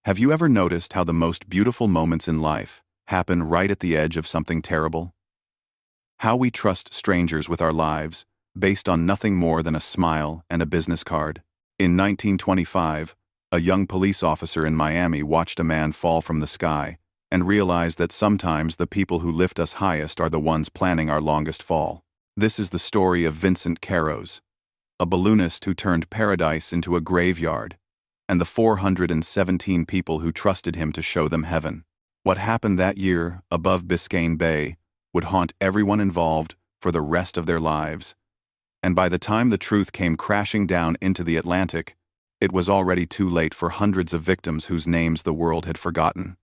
Have you ever noticed how the most beautiful moments in life happen right at the edge of something terrible? How we trust strangers with our lives, based on nothing more than a smile and a business card. In 1925, a young police officer in Miami watched a man fall from the sky and realized that sometimes the people who lift us highest are the ones planning our longest fall. This is the story of Vincent Carrows, a balloonist who turned paradise into a graveyard, and the 417 people who trusted him to show them heaven. What happened that year above Biscayne Bay would haunt everyone involved for the rest of their lives. And by the time the truth came crashing down into the Atlantic, it was already too late for hundreds of victims whose names the world had forgotten.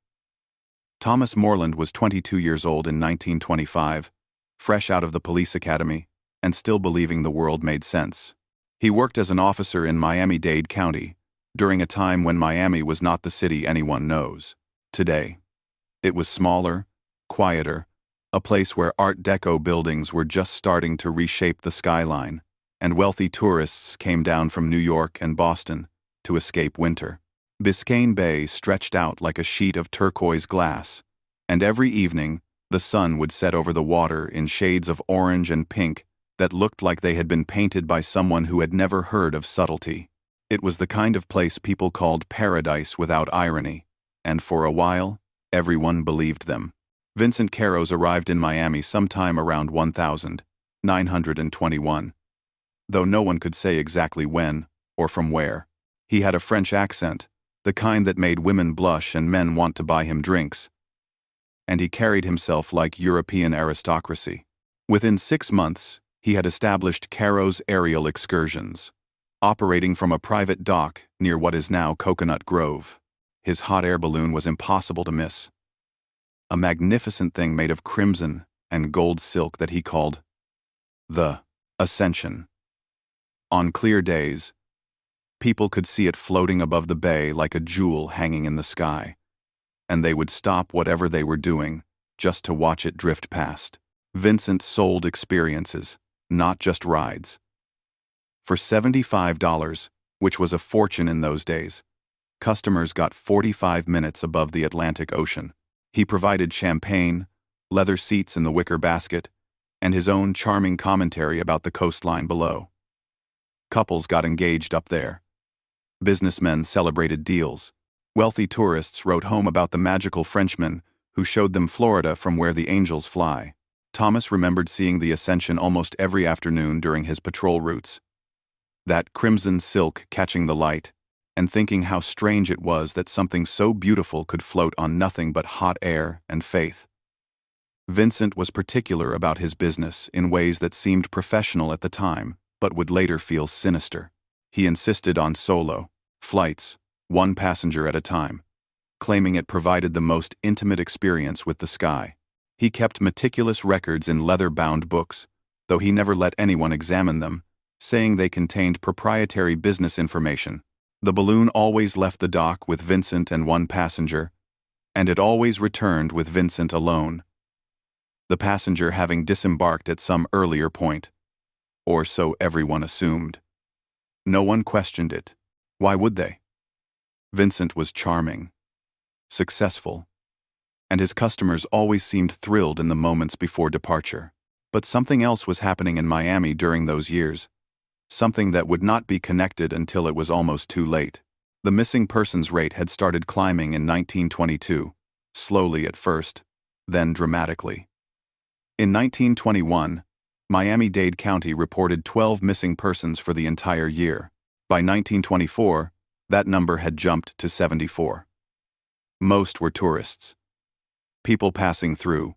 Thomas Moreland was 22 years old in 1925, fresh out of the police academy, and still believing the world made sense. He worked as an officer in Miami-Dade County, during a time when Miami was not the city anyone knows today. It was smaller, quieter, a place where Art Deco buildings were just starting to reshape the skyline, and wealthy tourists came down from New York and Boston to escape winter. Biscayne Bay stretched out like a sheet of turquoise glass, and every evening the sun would set over the water in shades of orange and pink that looked like they had been painted by someone who had never heard of subtlety. It was the kind of place people called paradise without irony, and for a while, everyone believed them. Vincent Carrows arrived in Miami sometime around 1921. Though no one could say exactly when or from where. He had a French accent, the kind that made women blush and men want to buy him drinks. And he carried himself like European aristocracy. Within 6 months, he had established Carrows Aerial Excursions, operating from a private dock near what is now Coconut Grove. His hot air balloon was impossible to miss. A magnificent thing made of crimson and gold silk that he called the Ascension. On clear days, people could see it floating above the bay like a jewel hanging in the sky, and they would stop whatever they were doing just to watch it drift past. Vincent sold experiences, not just rides. For $75, which was a fortune in those days, customers got 45 minutes above the Atlantic Ocean. He provided champagne, leather seats in the wicker basket, and his own charming commentary about the coastline below. Couples got engaged up there. Businessmen celebrated deals. Wealthy tourists wrote home about the magical Frenchman who showed them Florida from where the angels fly. Thomas remembered seeing the Ascension almost every afternoon during his patrol routes. That crimson silk catching the light, and thinking how strange it was that something so beautiful could float on nothing but hot air and faith. Vincent was particular about his business in ways that seemed professional at the time, but would later feel sinister. He insisted on solo flights, one passenger at a time, claiming it provided the most intimate experience with the sky. He kept meticulous records in leather-bound books, though he never let anyone examine them, saying they contained proprietary business information. The balloon always left the dock with Vincent and one passenger, and it always returned with Vincent alone, the passenger having disembarked at some earlier point, or so everyone assumed. No one questioned it. Why would they? Vincent was charming, successful, and his customers always seemed thrilled in the moments before departure. But something else was happening in Miami during those years. Something that would not be connected until it was almost too late. The missing persons rate had started climbing in 1922, slowly at first, then dramatically. In 1921, Miami-Dade County reported 12 missing persons for the entire year. By 1924, that number had jumped to 74. Most were tourists. People passing through,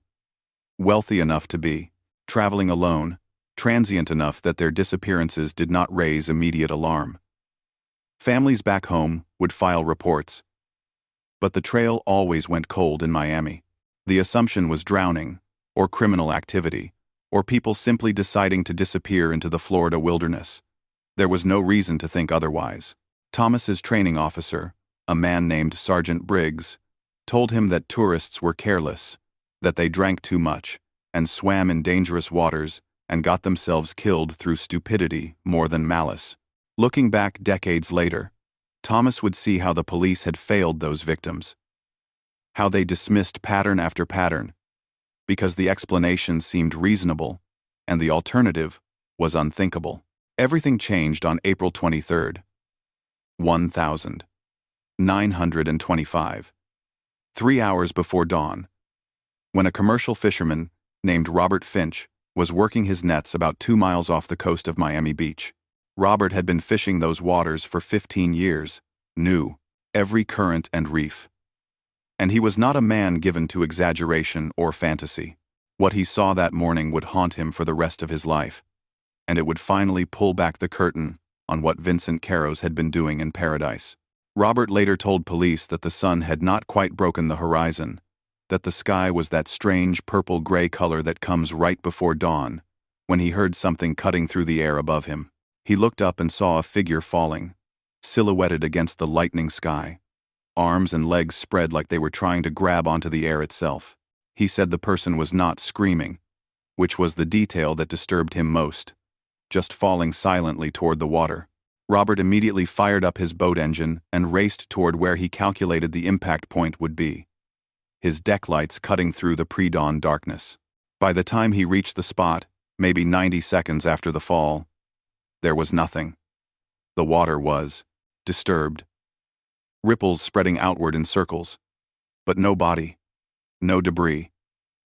wealthy enough to be, traveling alone, transient enough that their disappearances did not raise immediate alarm. Families back home would file reports. But the trail always went cold in Miami. The assumption was drowning, or criminal activity, or people simply deciding to disappear into the Florida wilderness. There was no reason to think otherwise. Thomas's training officer, a man named Sergeant Briggs, told him that tourists were careless, that they drank too much, and swam in dangerous waters, and got themselves killed through stupidity more than malice. Looking back decades later, Thomas would see how the police had failed those victims, how they dismissed pattern after pattern, because the explanation seemed reasonable and the alternative was unthinkable. Everything changed on April 23rd, 1925, 3 hours before dawn, when a commercial fisherman named Robert Finch was working his nets about 2 miles off the coast of Miami Beach. Robert had been fishing those waters for 15 years, knew every current and reef. And he was not a man given to exaggeration or fantasy. What he saw that morning would haunt him for the rest of his life, and it would finally pull back the curtain on what Vincent Carrows had been doing in paradise. Robert later told police that the sun had not quite broken the horizon, that the sky was that strange purple-gray color that comes right before dawn, when he heard something cutting through the air above him. He looked up and saw a figure falling, silhouetted against the lightening sky, arms and legs spread like they were trying to grab onto the air itself. He said the person was not screaming, which was the detail that disturbed him most, just falling silently toward the water. Robert immediately fired up his boat engine and raced toward where he calculated the impact point would be, his deck lights cutting through the pre-dawn darkness. By the time he reached the spot, maybe 90 seconds after the fall, there was nothing. The water was disturbed, ripples spreading outward in circles, but no body, no debris,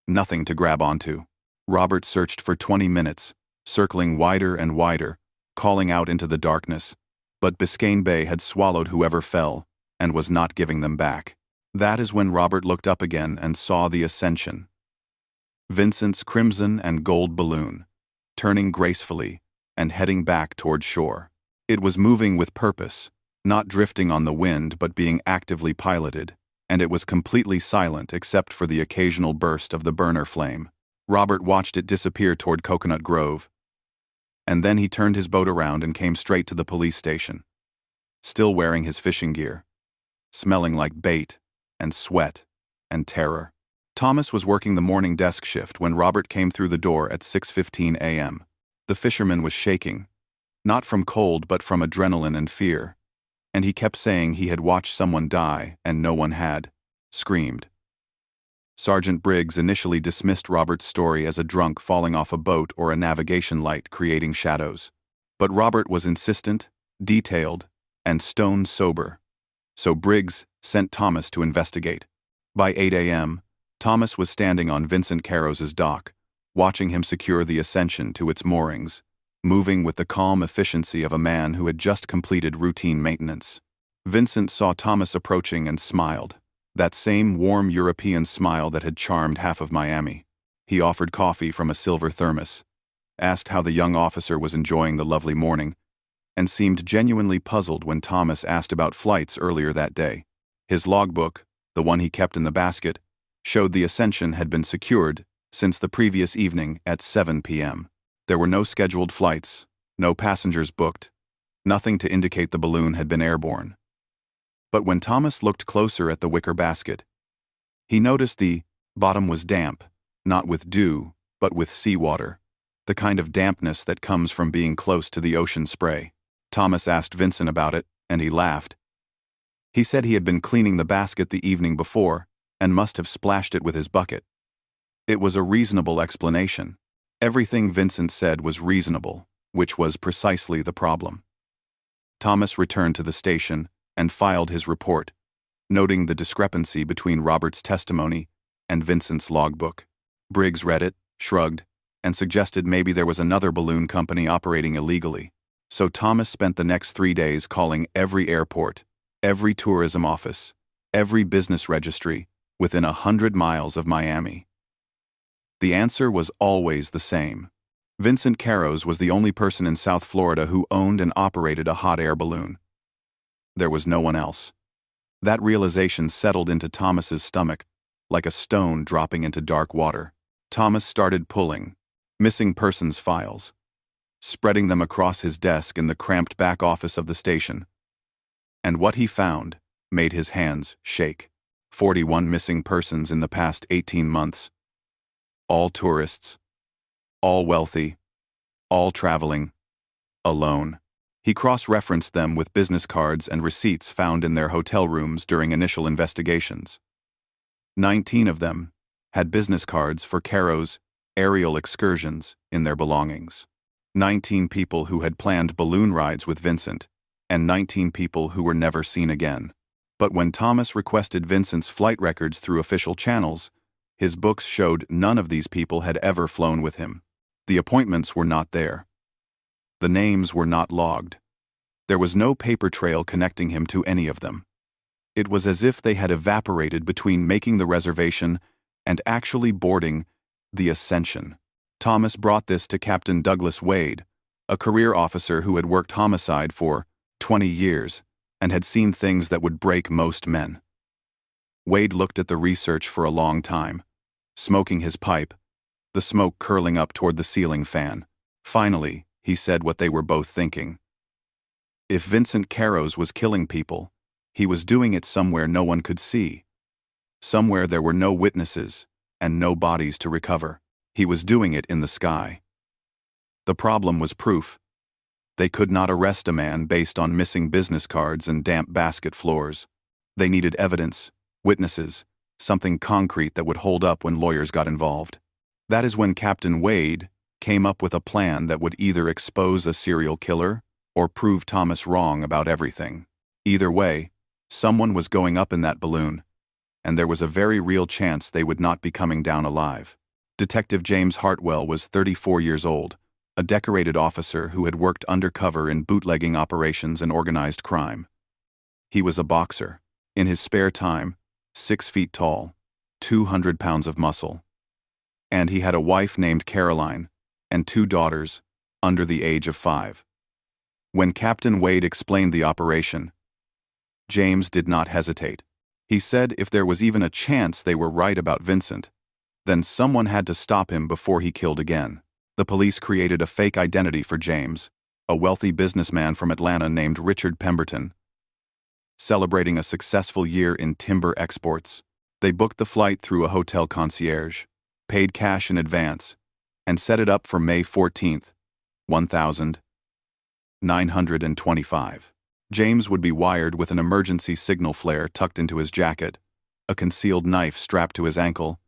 nothing to grab onto. Robert searched for 20 minutes, circling wider and wider, calling out into the darkness, but Biscayne Bay had swallowed whoever fell and was not giving them back. That is when Robert looked up again and saw the Ascension, Vincent's crimson and gold balloon, turning gracefully and heading back toward shore. It was moving with purpose, not drifting on the wind but being actively piloted, and it was completely silent except for the occasional burst of the burner flame. Robert watched it disappear toward Coconut Grove, and then he turned his boat around and came straight to the police station, still wearing his fishing gear, smelling like bait and sweat and terror. Thomas was working the morning desk shift when Robert came through the door at 6:15 a.m. The fisherman was shaking, not from cold but from adrenaline and fear, and he kept saying he had watched someone die and no one had screamed. Sergeant Briggs initially dismissed Robert's story as a drunk falling off a boat or a navigation light creating shadows. But Robert was insistent, detailed, and stone sober, so Briggs sent Thomas to investigate. By 8 a.m., Thomas was standing on Vincent Carrows's dock, watching him secure the Ascension to its moorings, moving with the calm efficiency of a man who had just completed routine maintenance. Vincent saw Thomas approaching and smiled, that same warm European smile that had charmed half of Miami. He offered coffee from a silver thermos, asked how the young officer was enjoying the lovely morning, and seemed genuinely puzzled when Thomas asked about flights earlier that day. His logbook, the one he kept in the basket, showed the Ascension had been secured since the previous evening at 7 p.m. There were no scheduled flights, no passengers booked, nothing to indicate the balloon had been airborne. But when Thomas looked closer at the wicker basket, he noticed the bottom was damp, not with dew, but with seawater, the kind of dampness that comes from being close to the ocean spray. Thomas asked Vincent about it, and he laughed. He said he had been cleaning the basket the evening before and must have splashed it with his bucket. It was a reasonable explanation. Everything Vincent said was reasonable, which was precisely the problem. Thomas returned to the station and filed his report, noting the discrepancy between Robert's testimony and Vincent's logbook. Briggs read it, shrugged, and suggested maybe there was another balloon company operating illegally. So Thomas spent the next 3 days calling every airport, every tourism office, every business registry within 100 miles of Miami. The answer was always the same. Vincent Carrows was the only person in South Florida who owned and operated a hot air balloon. There was no one else. That realization settled into Thomas's stomach like a stone dropping into dark water. Thomas started pulling missing persons files, spreading them across his desk in the cramped back office of the station. And what he found made his hands shake. 41 missing persons in the past 18 months. All tourists, all wealthy, all traveling, alone. He cross-referenced them with business cards and receipts found in their hotel rooms during initial investigations. 19 of them had business cards for Carrows' aerial excursions in their belongings. 19 people who had planned balloon rides with Vincent, and 19 people who were never seen again. But when Thomas requested Vincent's flight records through official channels, his books showed none of these people had ever flown with him. The appointments were not there. The names were not logged. There was no paper trail connecting him to any of them. It was as if they had evaporated between making the reservation and actually boarding the Ascension. Thomas brought this to Captain Douglas Wade, a career officer who had worked homicide for 20 years and had seen things that would break most men. Wade looked at the research for a long time, smoking his pipe, the smoke curling up toward the ceiling fan. Finally, he said what they were both thinking. If Vincent Carrows was killing people, he was doing it somewhere no one could see. Somewhere there were no witnesses and no bodies to recover. He was doing it in the sky. The problem was proof. They could not arrest a man based on missing business cards and damp basket floors. They needed evidence, witnesses, something concrete that would hold up when lawyers got involved. That is when Captain Wade came up with a plan that would either expose a serial killer or prove Thomas wrong about everything. Either way, someone was going up in that balloon, and there was a very real chance they would not be coming down alive. Detective James Hartwell was 34 years old, a decorated officer who had worked undercover in bootlegging operations and organized crime. He was a boxer. In his spare time, 6 feet tall, 200 pounds of muscle. And he had a wife named Caroline and 2 daughters under the age of 5. When Captain Wade explained the operation, James did not hesitate. He said if there was even a chance they were right about Vincent, then someone had to stop him before he killed again. The police created a fake identity for James, a wealthy businessman from Atlanta named Richard Pemberton. Celebrating a successful year in timber exports, they booked the flight through a hotel concierge, paid cash in advance, and set it up for May 14th, 1925. James would be wired with an emergency signal flare tucked into his jacket, a concealed knife strapped to his ankle,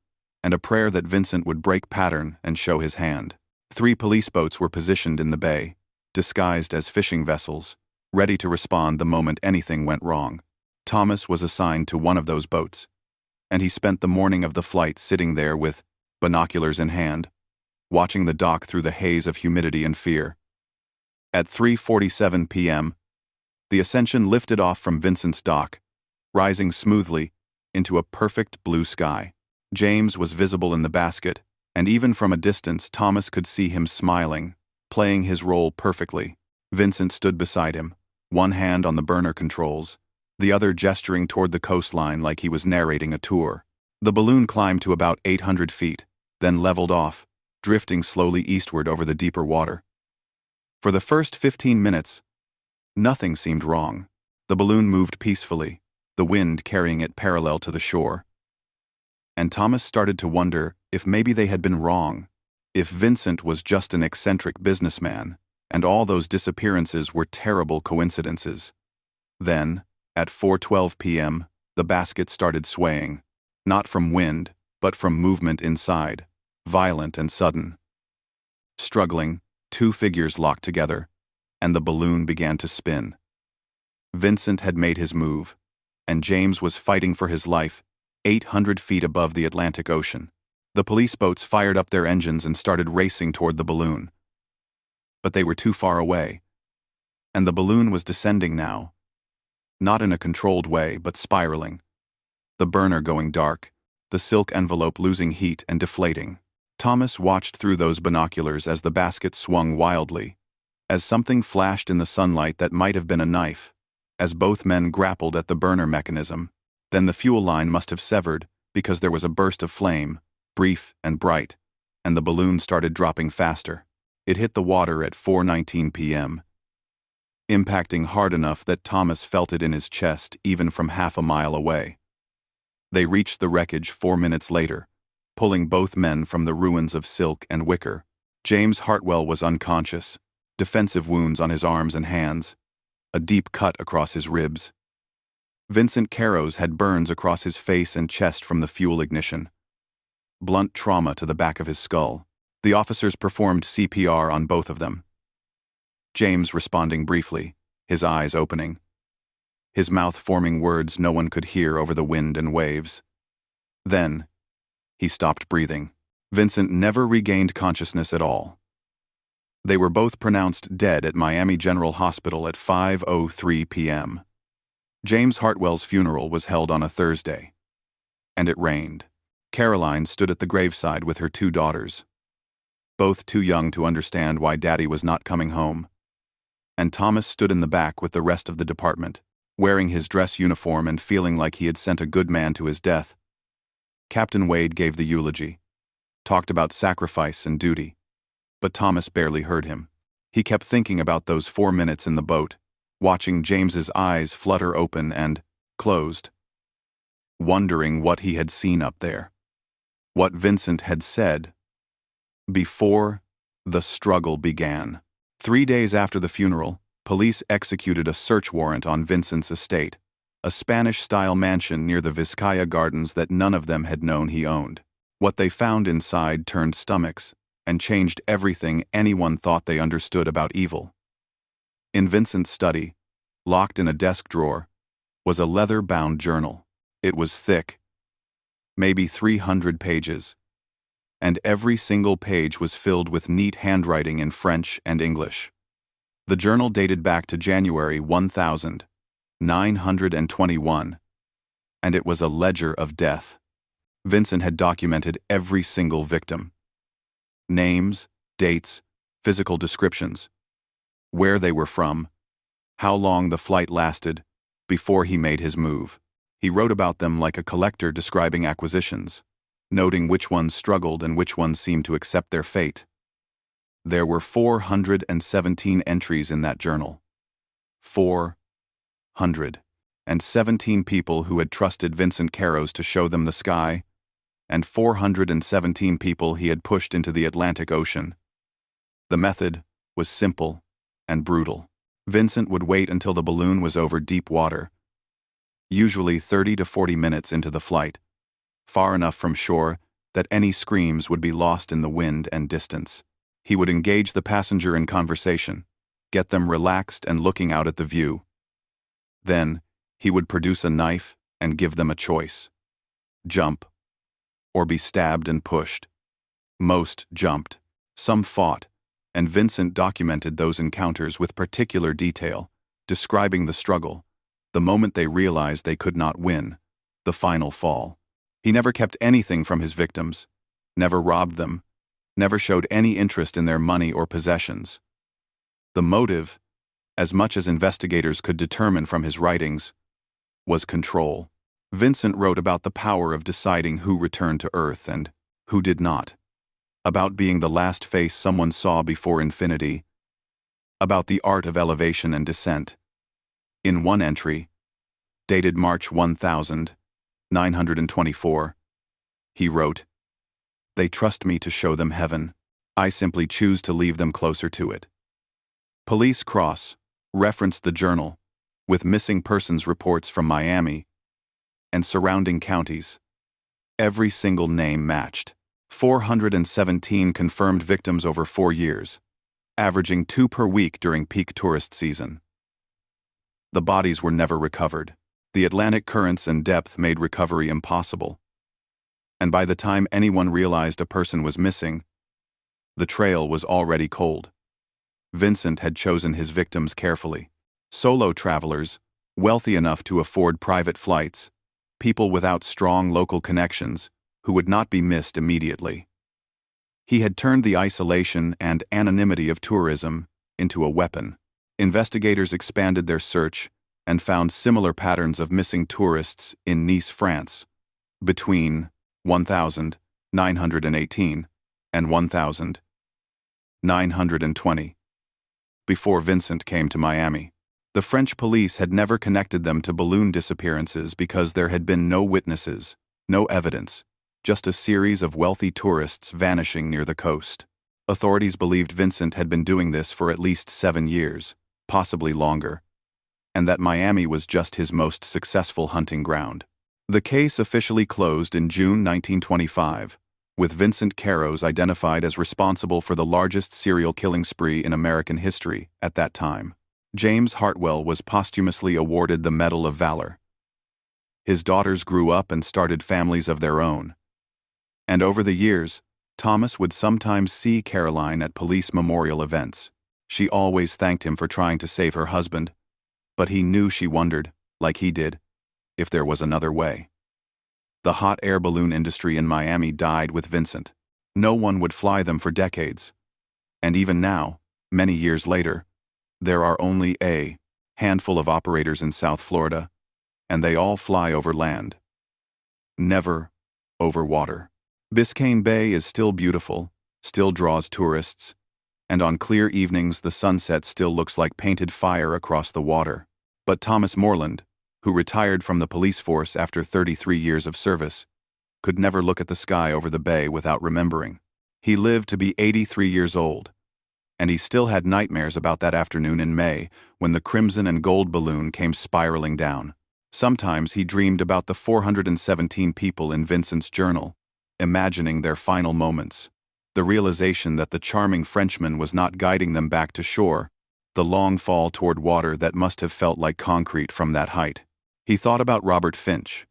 and a prayer that Vincent would break pattern and show his hand. 3 police boats were positioned in the bay, disguised as fishing vessels, ready to respond the moment anything went wrong. Thomas was assigned to one of those boats, and he spent the morning of the flight sitting there with binoculars in hand, watching the dock through the haze of humidity and fear. At 3:47 p.m., the Ascension lifted off from Vincent's dock, rising smoothly into a perfect blue sky. James was visible in the basket, and even from a distance Thomas could see him smiling, playing his role perfectly. Vincent stood beside him, one hand on the burner controls, the other gesturing toward the coastline like he was narrating a tour. The balloon climbed to about 800 feet, then leveled off, drifting slowly eastward over the deeper water. For the first 15 minutes, nothing seemed wrong. The balloon moved peacefully, the wind carrying it parallel to the shore. And Thomas started to wonder if maybe they had been wrong, if Vincent was just an eccentric businessman, and all those disappearances were terrible coincidences. Then, at 4:12 p.m., the basket started swaying, not from wind, but from movement inside, violent and sudden. Struggling, 2 figures locked together, and the balloon began to spin. Vincent had made his move, and James was fighting for his life, 800 feet above the Atlantic Ocean. The police boats fired up their engines and started racing toward the balloon. But they were too far away, and the balloon was descending now, not in a controlled way, but spiraling. The burner going dark, the silk envelope losing heat and deflating. Thomas watched through those binoculars as the basket swung wildly, as something flashed in the sunlight that might have been a knife, as both men grappled at the burner mechanism. Then the fuel line must have severed because there was a burst of flame, brief and bright, and the balloon started dropping faster. It hit the water at 4:19 p.m., impacting hard enough that Thomas felt it in his chest even from half a mile away. They reached the wreckage 4 minutes later, pulling both men from the ruins of silk and wicker. James Hartwell was unconscious, defensive wounds on his arms and hands, a deep cut across his ribs. Vincent Carrows had burns across his face and chest from the fuel ignition. Blunt trauma to the back of his skull. The officers performed CPR on both of them. James responding briefly, his eyes opening, his mouth forming words no one could hear over the wind and waves. Then, he stopped breathing. Vincent never regained consciousness at all. They were both pronounced dead at Miami General Hospital at 5:03 p.m. James Hartwell's funeral was held on a Thursday, and it rained. Caroline stood at the graveside with her 2 daughters, both too young to understand why Daddy was not coming home. And Thomas stood in the back with the rest of the department, wearing his dress uniform and feeling like he had sent a good man to his death. Captain Wade gave the eulogy, talked about sacrifice and duty, but Thomas barely heard him. He kept thinking about those 4 minutes in the boat, watching James's eyes flutter open and closed, wondering what he had seen up there, what Vincent had said before the struggle began. 3 days after the funeral, police executed a search warrant on Vincent's estate, a Spanish-style mansion near the Vizcaya Gardens that none of them had known he owned. What they found inside turned stomachs and changed everything anyone thought they understood about evil. In Vincent's study, locked in a desk drawer, was a leather-bound journal. It was thick, maybe 300 pages, and every single page was filled with neat handwriting in French and English. The journal dated back to January 1921, and it was a ledger of death. Vincent had documented every single victim. Names, dates, physical descriptions, where they were from, how long the flight lasted before he made his move. He wrote about them like a collector describing acquisitions, noting which ones struggled and which ones seemed to accept their fate. There were 417 entries in that journal. 417 people who had trusted Vincent Carrows to show them the sky, and 417 people he had pushed into the Atlantic Ocean. The method was simple and brutal. Vincent would wait until the balloon was over deep water, usually 30 to 40 minutes into the flight, far enough from shore that any screams would be lost in the wind and distance. He would engage the passenger in conversation, get them relaxed and looking out at the view. Then, he would produce a knife and give them a choice: jump, or be stabbed and pushed. Most jumped, some fought, and Vincent documented those encounters with particular detail, describing the struggle, the moment they realized they could not win, the final fall. He never kept anything from his victims, never robbed them, never showed any interest in their money or possessions. The motive, as much as investigators could determine from his writings, was control. Vincent wrote about the power of deciding who returned to Earth and who did not, about being the last face someone saw before infinity, about the art of elevation and descent. In one entry, dated March 1924, he wrote, "They trust me to show them heaven. I simply choose to leave them closer to it." Police Cross referenced the journal with missing persons reports from Miami and surrounding counties. Every single name matched. 417 confirmed victims over 4 years, averaging 2 per week during peak tourist season. The bodies were never recovered. The Atlantic currents and depth made recovery impossible. And by the time anyone realized a person was missing, the trail was already cold. Vincent had chosen his victims carefully. Solo travelers, wealthy enough to afford private flights, people without strong local connections, who would not be missed immediately. He had turned the isolation and anonymity of tourism into a weapon. Investigators expanded their search and found similar patterns of missing tourists in Nice, France, between 1918 and 1920. Before Vincent came to Miami, the French police had never connected them to balloon disappearances because there had been no witnesses, no evidence, just a series of wealthy tourists vanishing near the coast. Authorities believed Vincent had been doing this for at least 7 years, possibly longer, and that Miami was just his most successful hunting ground. The case officially closed in June 1925, with Vincent Carrows identified as responsible for the largest serial killing spree in American history at that time. James Hartwell was posthumously awarded the Medal of Valor. His daughters grew up and started families of their own. And over the years, Thomas would sometimes see Caroline at police memorial events. She always thanked him for trying to save her husband, but he knew she wondered, like he did, if there was another way. The hot air balloon industry in Miami died with Vincent. No one would fly them for decades. And even now, many years later, there are only a handful of operators in South Florida, and they all fly over land. Never over water. Biscayne Bay is still beautiful, still draws tourists, and on clear evenings the sunset still looks like painted fire across the water. But Thomas Moreland, who retired from the police force after 33 years of service, could never look at the sky over the bay without remembering. He lived to be 83 years old, and he still had nightmares about that afternoon in May when the crimson and gold balloon came spiraling down. Sometimes he dreamed about the 417 people in Vincent's journal, imagining their final moments, the realization that the charming Frenchman was not guiding them back to shore, the long fall toward water that must have felt like concrete from that height. He thought about Robert Finch,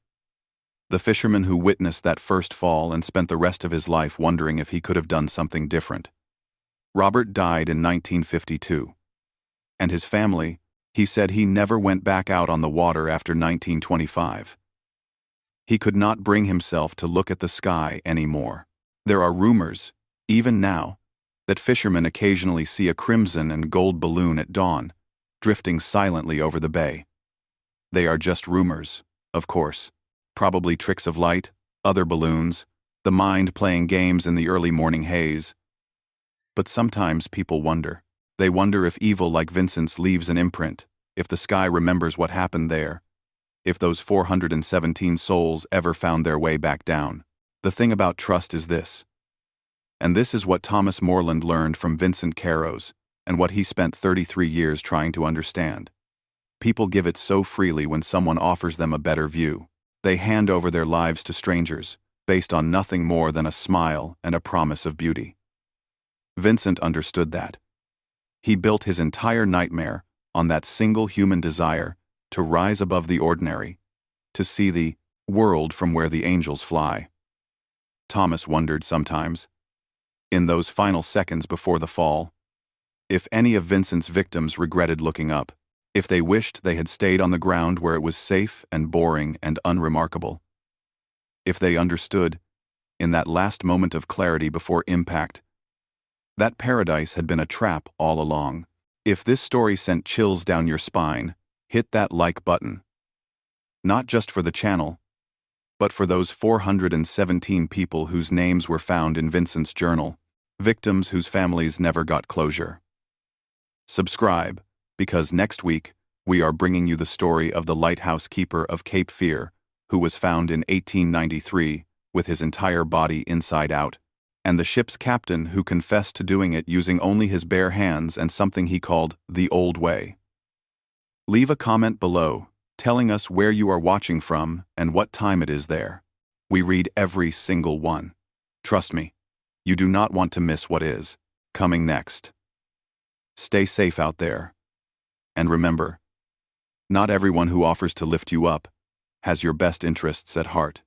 the fisherman who witnessed that first fall and spent the rest of his life wondering if he could have done something different. Robert died in 1952. And his family, he said he never went back out on the water after 1925. He could not bring himself to look at the sky anymore. There are rumors, even now, that fishermen occasionally see a crimson and gold balloon at dawn, drifting silently over the bay. They are just rumors, of course, probably tricks of light, other balloons, the mind playing games in the early morning haze. But sometimes people wonder. They wonder if evil like Vincent's leaves an imprint, if the sky remembers what happened there, if those 417 souls ever found their way back down. The thing about trust is this. And this is what Thomas Moreland learned from Vincent Carrows, and what he spent 33 years trying to understand. People give it so freely when someone offers them a better view. They hand over their lives to strangers, based on nothing more than a smile and a promise of beauty. Vincent understood that. He built his entire nightmare on that single human desire to rise above the ordinary, to see the world from where the angels fly. Thomas wondered sometimes, in those final seconds before the fall, if any of Vincent's victims regretted looking up, if they wished they had stayed on the ground where it was safe and boring and unremarkable. If they understood, in that last moment of clarity before impact, that paradise had been a trap all along. If this story sent chills down your spine, hit that like button. Not just for the channel, but for those 417 people whose names were found in Vincent's journal, victims whose families never got closure. Subscribe, because next week we are bringing you the story of the lighthouse keeper of Cape Fear, who was found in 1893 with his entire body inside out, and the ship's captain who confessed to doing it using only his bare hands and something he called the old way. Leave a comment below, telling us where you are watching from and what time it is there. We read every single one. Trust me, you do not want to miss what is coming next. Stay safe out there. And remember, not everyone who offers to lift you up has your best interests at heart.